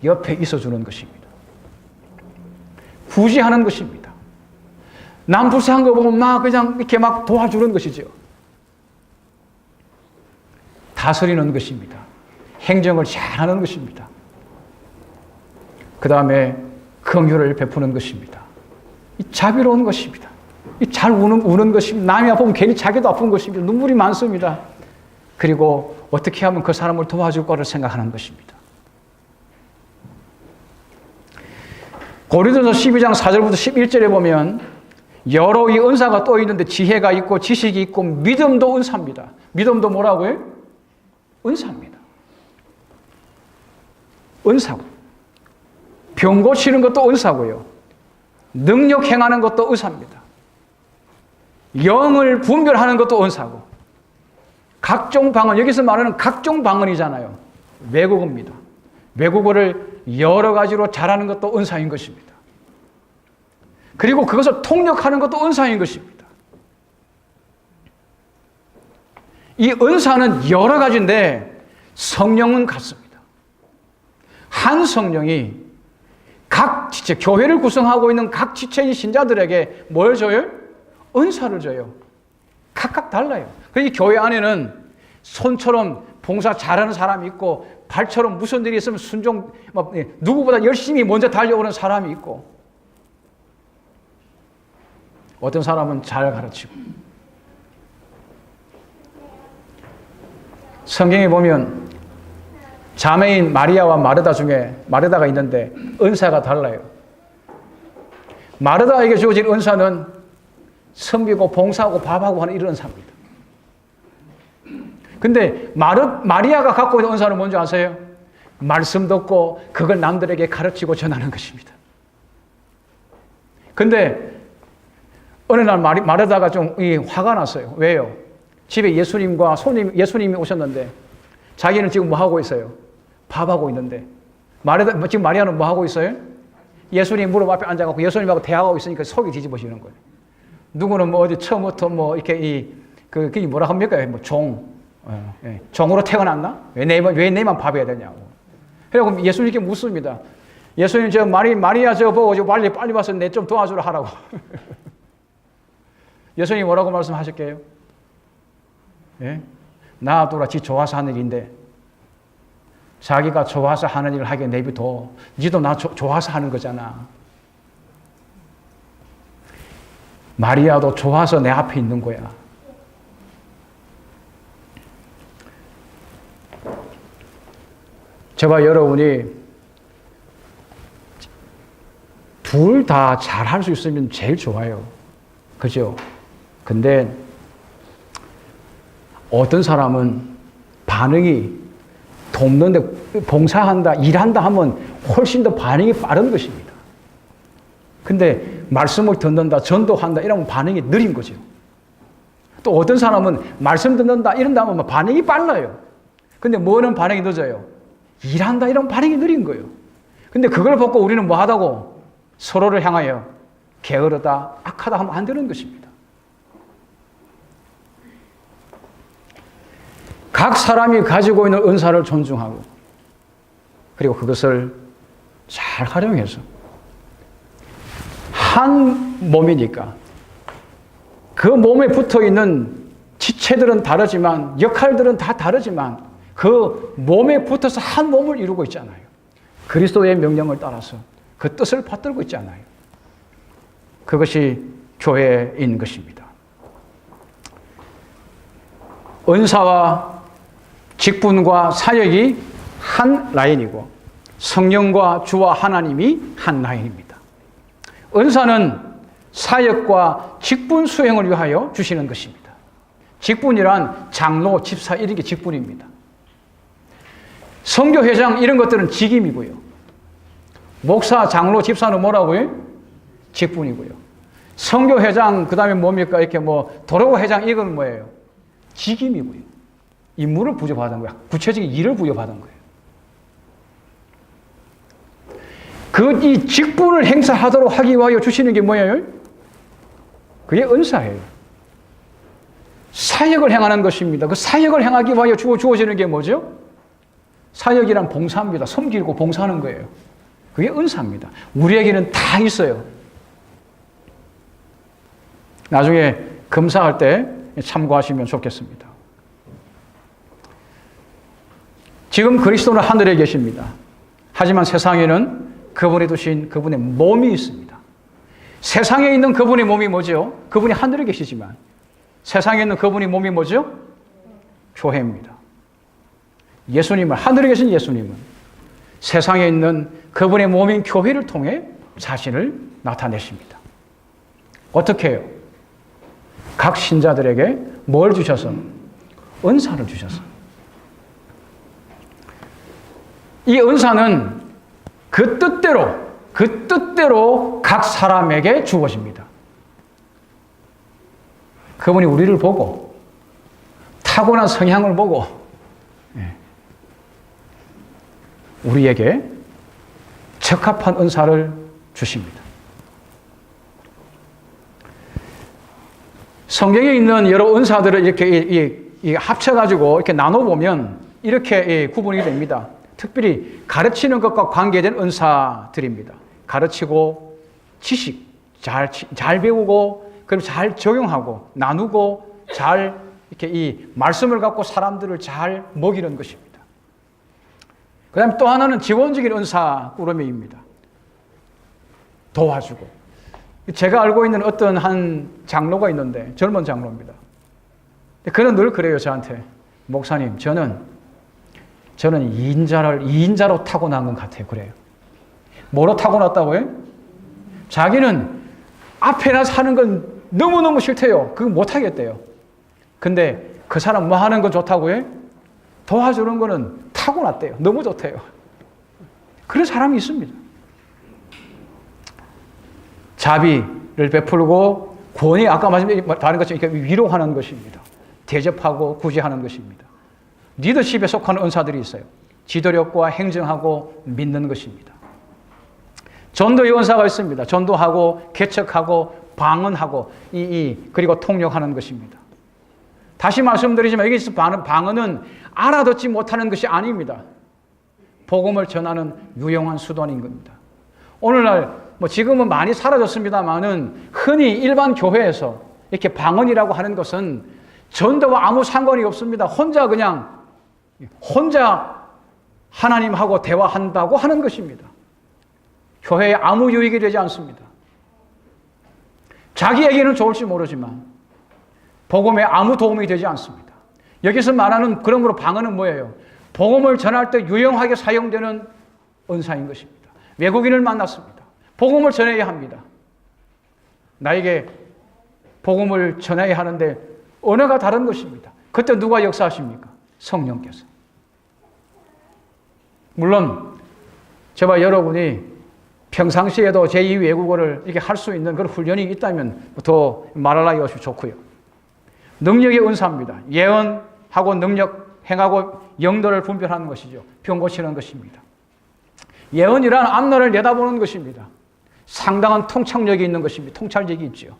옆에 있어주는 것입니다. 구제하는 것입니다. 남 불쌍한 거 보면 막 그냥 이렇게 막 도와주는 것이죠. 다스리는 것입니다. 행정을 잘하는 것입니다. 그 다음에 긍휼을 베푸는 것입니다. 이 자비로운 것입니다. 이 잘 우는 것입니다. 남이 아프면 괜히 자기도 아픈 것입니다. 눈물이 많습니다. 그리고 어떻게 하면 그 사람을 도와줄 거를 생각하는 것입니다. 고린도서 12장 4절부터 11절에 보면 여러 이 은사가 또 있는데 지혜가 있고 지식이 있고 믿음도 은사입니다. 믿음도 뭐라고요? 은사입니다. 은사고 병 고치는 것도 은사고요. 능력 행하는 것도 은사입니다. 영을 분별하는 것도 은사고 각종 방언, 여기서 말하는 각종 방언이잖아요. 외국어입니다. 외국어를 여러 가지로 잘하는 것도 은사인 것입니다. 그리고 그것을 통역하는 것도 은사인 것입니다. 이 은사는 여러 가지인데 성령은 같습니다. 한 성령이 각 지체, 교회를 구성하고 있는 각 지체인 신자들에게 뭘 줘요? 은사를 줘요. 각각 달라요. 그래서 이 교회 안에는 손처럼 봉사 잘하는 사람이 있고 발처럼 무슨 일이 있으면 순종, 누구보다 열심히 먼저 달려오는 사람이 있고 어떤 사람은 잘 가르치고 성경에 보면 자매인 마리아와 마르다 중에 마르다가 있는데 은사가 달라요. 마르다에게 주어진 은사는 섬기고 봉사하고 밥하고 하는 이런 은사입니다. 근데 마리아가 갖고 있는 은사는 뭔지 아세요? 말씀 듣고 그걸 남들에게 가르치고 전하는 것입니다. 근데 어느 날 마르다가 좀 화가 났어요. 왜요? 집에 예수님과 예수님이 오셨는데 자기는 지금 뭐 하고 있어요? 밥하고 있는데 지금 마리아는 뭐 하고 있어요? 예수님 무릎 앞에 앉아갖고 예수님하고 대화하고 있으니까 속이 뒤집어지는 거예요. 누구는 뭐 어디 처음부터 뭐 이렇게 그게 뭐라 합니까? 뭐 종으로 태어났나? 왜 내만 밥해야 되냐고. 그래서 예수님께 묻습니다. 예수님 저 마리아 저 보고 빨리 와서 내 좀 도와주라 하라고. 예수님이 뭐라고 말씀하실게요? 예? 놔두라 지 좋아서 하는 일인데 자기가 좋아서 하는 일을 하게 내비둬. 니도 나 좋아서 하는 거잖아. 마리아도 좋아서 내 앞에 있는 거야. 저와 여러분이 둘 다 잘할 수 있으면 제일 좋아요. 그죠? 근데 어떤 사람은 반응이 돕는데 봉사한다, 일한다 하면 훨씬 더 반응이 빠른 것입니다. 근데 말씀을 듣는다, 전도한다 이러면 반응이 느린 거죠. 또 어떤 사람은 말씀 듣는다 이런다 하면 반응이 빨라요. 근데 뭐는 반응이 늦어요? 일한다 이러면 반응이 느린 거예요. 근데 그걸 보고 우리는 뭐 하다고? 서로를 향하여 게으르다, 악하다 하면 안 되는 것입니다. 각 사람이 가지고 있는 은사를 존중하고 그리고 그것을 잘 활용해서 한 몸이니까 그 몸에 붙어있는 지체들은 다르지만 역할들은 다 다르지만 그 몸에 붙어서 한 몸을 이루고 있잖아요. 그리스도의 명령을 따라서 그 뜻을 받들고 있잖아요. 그것이 교회인 것입니다. 은사와 직분과 사역이 한 라인이고 성령과 주와 하나님이 한 라인입니다. 은사는 사역과 직분 수행을 위하여 주시는 것입니다. 직분이란 장로, 집사 이런 게 직분입니다. 선교회장 이런 것들은 직임이고요. 목사, 장로, 집사는 뭐라고요? 직분이고요. 선교회장 그다음에 뭡니까? 이렇게 뭐 도로회장 이건 뭐예요? 직임이고요. 임무를 부여받은 거야. 구체적인 일을 부여받은 거예요. 이 직분을 행사하도록 하기 위하여 주시는 게 뭐예요? 그게 은사예요. 사역을 행하는 것입니다. 그 사역을 행하기 위하여 주어지는 게 뭐죠? 사역이란 봉사입니다. 섬기고 봉사하는 거예요. 그게 은사입니다. 우리에게는 다 있어요. 나중에 검사할 때 참고하시면 좋겠습니다. 지금 그리스도는 하늘에 계십니다. 하지만 세상에는 그분이 두신 그분의 몸이 있습니다. 세상에 있는 그분의 몸이 뭐죠? 그분이 하늘에 계시지만 세상에 있는 그분의 몸이 뭐죠? 교회입니다. 예수님은, 하늘에 계신 예수님은 세상에 있는 그분의 몸인 교회를 통해 자신을 나타내십니다. 어떻게 해요? 각 신자들에게 뭘 주셔서? 은사를 주셔서. 이 은사는 그 뜻대로 각 사람에게 주어집니다. 그분이 우리를 보고 타고난 성향을 보고 우리에게 적합한 은사를 주십니다. 성경에 있는 여러 은사들을 이렇게 합쳐가지고 이렇게 나눠보면 이렇게 구분이 됩니다. 특별히 가르치는 것과 관계된 은사들입니다. 가르치고 지식 잘 배우고 그리고 잘 적용하고 나누고 잘 이렇게 이 말씀을 갖고 사람들을 잘 먹이는 것입니다. 그다음에 또 하나는 지원적인 은사 꾸러미입니다. 도와주고. 제가 알고 있는 어떤 한 장로가 있는데 젊은 장로입니다. 그는 늘 그래요, 저한테. 목사님, 저는 2인자로 타고난 것 같아요. 그래요. 뭐로 타고났다고요? 자기는 앞에 나서 하는 건 너무너무 싫대요. 그거 못하겠대요. 근데 그 사람 뭐 하는 건 좋다고요? 도와주는 거는 타고났대요. 너무 좋대요. 그런 사람이 있습니다. 자비를 베풀고 권위, 아까 말씀드린 것처럼 이렇게 위로하는 것입니다. 대접하고 구제하는 것입니다. 리더십에 속하는 은사들이 있어요. 지도력과 행정하고 믿는 것입니다. 전도의 은사가 있습니다. 전도하고 개척하고 방언하고 그리고 통역하는 것입니다. 다시 말씀드리지만 여기서 방언은 알아듣지 못하는 것이 아닙니다. 복음을 전하는 유용한 수단인 겁니다. 오늘날 지금은 많이 사라졌습니다만은 흔히 일반 교회에서 이렇게 방언이라고 하는 것은 전도와 아무 상관이 없습니다. 혼자 하나님하고 대화한다고 하는 것입니다. 교회에 아무 유익이 되지 않습니다. 자기에게는 좋을지 모르지만 복음에 아무 도움이 되지 않습니다. 여기서 말하는 그러므로 방언은 뭐예요? 복음을 전할 때 유용하게 사용되는 은사인 것입니다. 외국인을 만났습니다. 복음을 전해야 합니다. 나에게 복음을 전해야 하는데 언어가 다른 것입니다. 그때 누가 역사하십니까? 성령께서. 물론 저와 여러분이 평상시에도 제2 외국어를 이렇게 할 수 있는 그런 훈련이 있다면 더 말할 나위 없이 좋고요. 능력의 은사입니다. 예언하고 능력, 행하고 영도를 분별하는 것이죠. 병 고치는 것입니다. 예언이란 앞날을 내다보는 것입니다. 상당한 통찰력이 있는 것입니다. 통찰력이 있죠.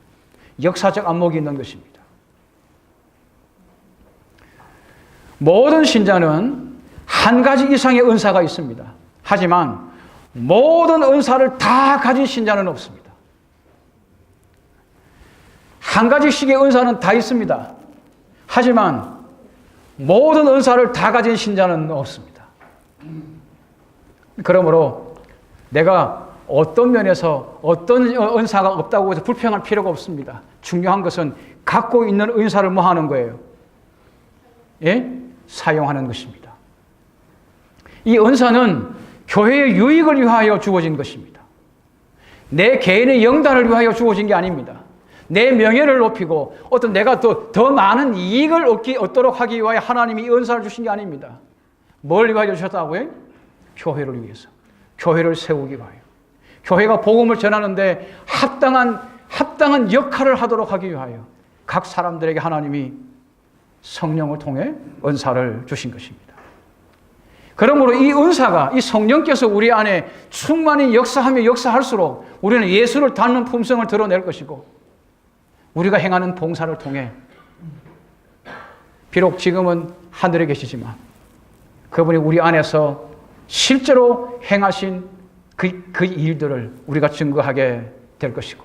역사적 안목이 있는 것입니다. 모든 신자는 한 가지 이상의 은사가 있습니다. 하지만 모든 은사를 다 가진 신자는 없습니다. 한 가지씩의 은사는 다 있습니다. 하지만 모든 은사를 다 가진 신자는 없습니다. 그러므로 내가 어떤 면에서 어떤 은사가 없다고 해서 불평할 필요가 없습니다. 중요한 것은 갖고 있는 은사를 뭐 하는 거예요? 예? 사용하는 것입니다. 이 은사는 교회의 유익을 위하여 주어진 것입니다. 내 개인의 영달을 위하여 주어진 게 아닙니다. 내 명예를 높이고 어떤 내가 더 많은 이익을 얻도록 하기 위하여 하나님이 이 은사를 주신 게 아닙니다. 뭘 위하여 주셨다고요? 교회를 위해서. 교회를 세우기 위하여. 교회가 복음을 전하는데 합당한 역할을 하도록 하기 위하여 각 사람들에게 하나님이 성령을 통해 은사를 주신 것입니다. 그러므로 이 은사가, 이 성령께서 우리 안에 충만히 역사하며 역사할수록 우리는 예수를 닮는 품성을 드러낼 것이고 우리가 행하는 봉사를 통해 비록 지금은 하늘에 계시지만 그분이 우리 안에서 실제로 행하신 그 일들을 우리가 증거하게 될 것이고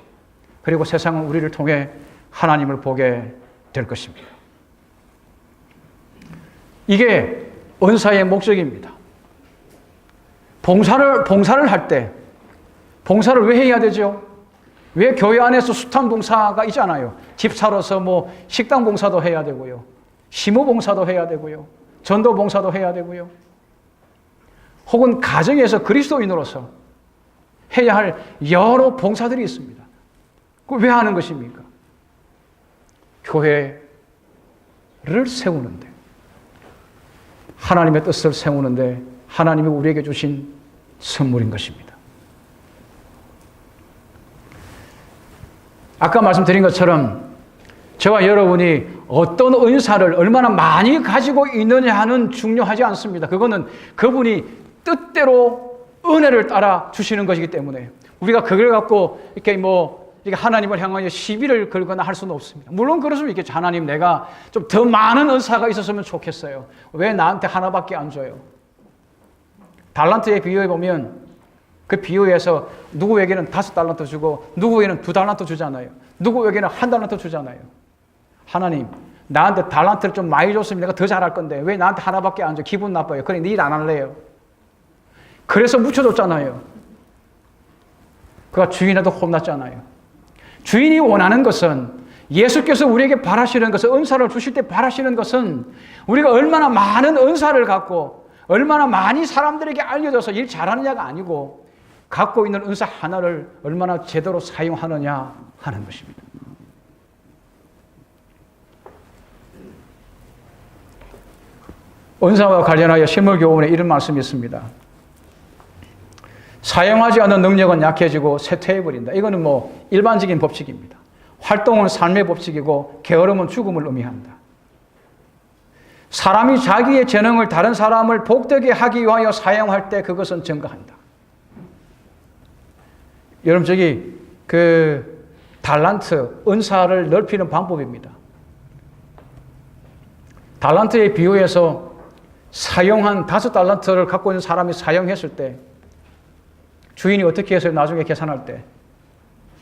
그리고 세상은 우리를 통해 하나님을 보게 될 것입니다. 이게 은사의 목적입니다. 봉사를 할 때 봉사를 왜 해야 되죠? 왜 교회 안에서 숱한 봉사가 있잖아요. 집 사러서 뭐 식당 봉사도 해야 되고요. 시무 봉사도 해야 되고요. 전도 봉사도 해야 되고요. 혹은 가정에서 그리스도인으로서 해야 할 여러 봉사들이 있습니다. 그걸 왜 하는 것입니까? 교회를 세우는데 하나님의 뜻을 세우는데 하나님이 우리에게 주신 선물인 것입니다. 아까 말씀드린 것처럼 저와 여러분이 어떤 은사를 얼마나 많이 가지고 있느냐는 중요하지 않습니다. 그거는 그분이 뜻대로 은혜를 따라 주시는 것이기 때문에 우리가 그걸 갖고 이렇게 하나님을 향하여 시비를 걸거나 할 수는 없습니다. 물론 그럴 수 있겠죠. 하나님, 내가 좀 더 많은 은사가 있었으면 좋겠어요. 왜 나한테 하나밖에 안 줘요? 달란트의 비유에 보면 그 비유에서 누구에게는 5달란트 주고 누구에게는 2달란트 주잖아요. 누구에게는 1달란트 주잖아요. 하나님, 나한테 달란트를 좀 많이 줬으면 내가 더 잘할 건데 왜 나한테 하나밖에 안 줘? 기분 나빠요. 그래, 일 안 할래요. 그래서 묻혀줬잖아요. 그가 주인한테 혼났잖아요. 주인이 원하는 것은, 예수께서 우리에게 바라시는 것은, 은사를 주실 때 바라시는 것은 우리가 얼마나 많은 은사를 갖고 얼마나 많이 사람들에게 알려져서 일 잘하느냐가 아니고 갖고 있는 은사 하나를 얼마나 제대로 사용하느냐 하는 것입니다. 은사와 관련하여 실물교훈에 이런 말씀이 있습니다. 사용하지 않는 능력은 약해지고 쇠퇴해버린다. 이거는 일반적인 법칙입니다. 활동은 삶의 법칙이고 게으름은 죽음을 의미한다. 사람이 자기의 재능을 다른 사람을 복되게 하기 위하여 사용할 때 그것은 증거한다. 여러분, 달란트, 은사를 넓히는 방법입니다. 달란트의 비유에서 사용한 5달란트를 갖고 있는 사람이 사용했을 때 주인이 어떻게 해서 나중에 계산할 때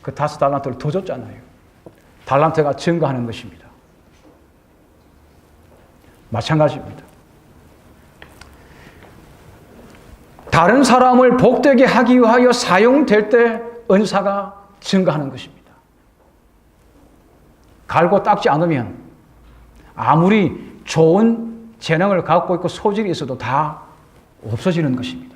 그 5달란트를 더 줬잖아요. 달란트가 증거하는 것입니다. 마찬가지입니다. 다른 사람을 복되게 하기 위하여 사용될 때 은사가 증거하는 것입니다. 갈고 닦지 않으면 아무리 좋은 재능을 갖고 있고 소질이 있어도 다 없어지는 것입니다.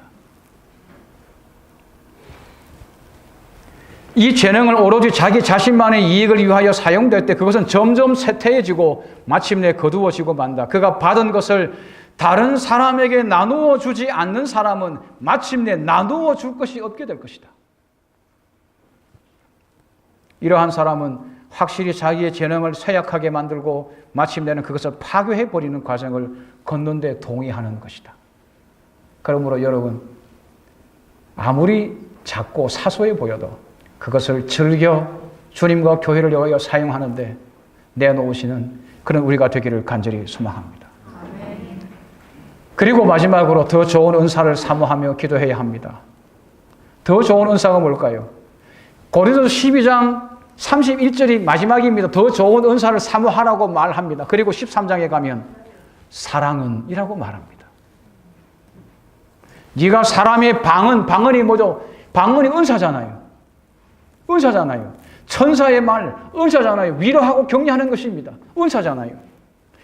이 재능을 오로지 자기 자신만의 이익을 위하여 사용될 때 그것은 점점 쇠퇴해지고 마침내 거두어지고 만다. 그가 받은 것을 다른 사람에게 나누어 주지 않는 사람은 마침내 나누어 줄 것이 없게 될 것이다. 이러한 사람은 확실히 자기의 재능을 쇠약하게 만들고 마침내는 그것을 파괴해버리는 과정을 걷는 데 동의하는 것이다. 그러므로 여러분, 아무리 작고 사소해 보여도 그것을 즐겨 주님과 교회를 위하여 사용하는데 내놓으시는 그런 우리가 되기를 간절히 소망합니다. 그리고 마지막으로 더 좋은 은사를 사모하며 기도해야 합니다. 더 좋은 은사가 뭘까요? 고린도서 12장 31절이 마지막입니다. 더 좋은 은사를 사모하라고 말합니다. 그리고 13장에 가면 사랑은 이라고 말합니다. 네가 사람의 방언이 뭐죠? 방언이 은사잖아요. 은사잖아요. 천사의 말 은사잖아요. 위로하고 격려하는 것입니다. 은사잖아요.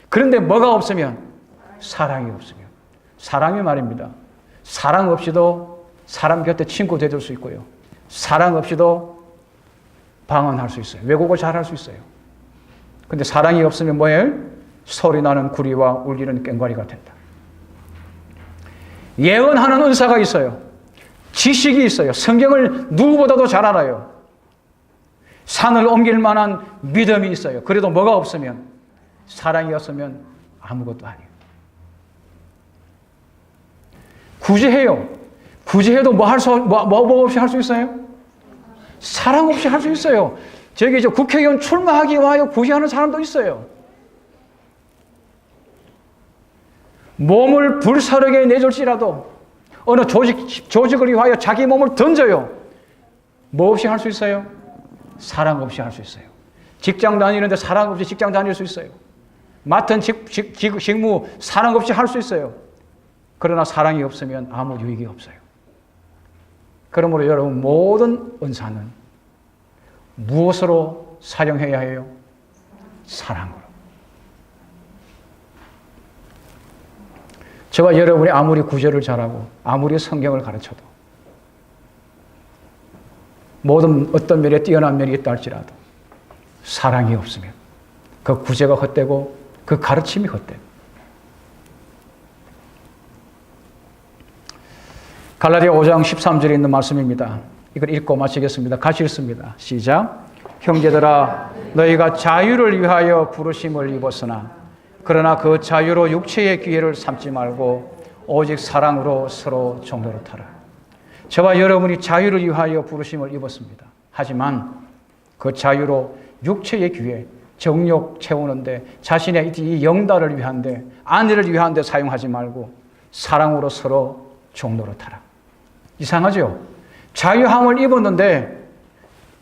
그런데 뭐가 없으면? 사랑이 없으면. 사랑이 말입니다. 사랑 없이도 사람 곁에 친구 되줄 수 있고요. 사랑 없이도 방언할 수 있어요. 외국어 잘할 수 있어요. 근데 사랑이 없으면 뭐예요? 소리 나는 구리와 울리는 꽹과리가 된다. 예언하는 은사가 있어요. 지식이 있어요. 성경을 누구보다도 잘 알아요. 산을 옮길 만한 믿음이 있어요. 그래도 뭐가 없으면? 사랑이 없으면 아무것도 아니에요. 구제해요. 구제해도 뭐 없이 할 수 있어요? 사랑 없이 할 수 있어요. 저기 국회의원 출마하기 위하여 구제하는 사람도 있어요. 몸을 불사르게 내줄지라도 어느 조직을 위하여 자기 몸을 던져요. 뭐 없이 할 수 있어요? 사랑 없이 할 수 있어요. 직장 다니는데 사랑 없이 직장 다닐 수 있어요. 맡은 직무 사랑 없이 할 수 있어요. 그러나 사랑이 없으면 아무 유익이 없어요. 그러므로 여러분, 모든 은사는 무엇으로 사용해야 해요? 사랑으로. 저와 여러분이 아무리 구제를 잘하고 아무리 성경을 가르쳐도 모든 어떤 면에 뛰어난 면이 있다 할지라도 사랑이 없으면 그 구제가 헛되고 그 가르침이 헛되고. 갈라디아 5장 13절에 있는 말씀입니다. 이걸 읽고 마치겠습니다. 같이 읽습니다. 시작. 형제들아, 너희가 자유를 위하여 부르심을 입었으나 그러나 그 자유로 육체의 기회를 삼지 말고 오직 사랑으로 서로 종로로 타라. 저와 여러분이 자유를 위하여 부르심을 입었습니다. 하지만 그 자유로 육체의 기회, 정욕 채우는데, 자신의 이 영달을 위한데, 아내를 위한데 사용하지 말고 사랑으로 서로 종로로 타라. 이상하죠? 자유함을 입었는데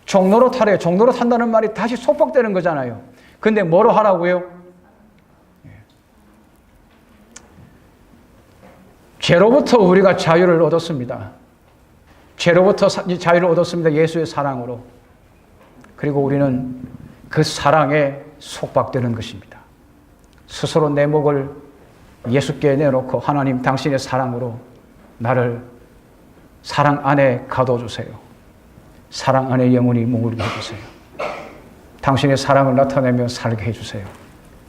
종로로 타래요. 종로로 탄다는 말이 다시 속박되는 거잖아요. 근데 뭐로 하라고요? 죄로부터 우리가 자유를 얻었습니다. 죄로부터 자유를 얻었습니다. 예수의 사랑으로. 그리고 우리는 그 사랑에 속박되는 것입니다. 스스로 내 목을 예수께 내놓고 하나님 당신의 사랑으로 나를 사랑 안에 가둬주세요. 사랑 안에 영원히 머물게 해주세요. 당신의 사랑을 나타내며 살게 해주세요.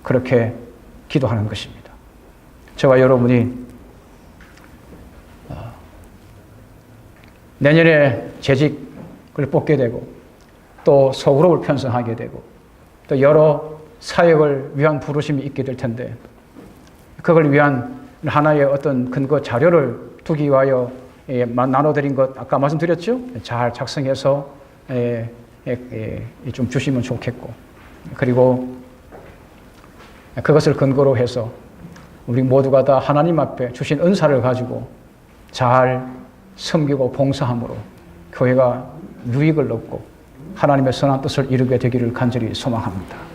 그렇게 기도하는 것입니다. 저와 여러분이 내년에 재직을 뽑게 되고 또 소그룹을 편성하게 되고 또 여러 사역을 위한 부르심이 있게 될 텐데, 그걸 위한 하나의 어떤 근거 자료를 두기 위하여 나눠드린 것 아까 말씀드렸죠? 잘 작성해서 좀 주시면 좋겠고, 그리고 그것을 근거로 해서 우리 모두가 다 하나님 앞에 주신 은사를 가지고 잘 섬기고 봉사함으로 교회가 유익을 얻고 하나님의 선한 뜻을 이루게 되기를 간절히 소망합니다.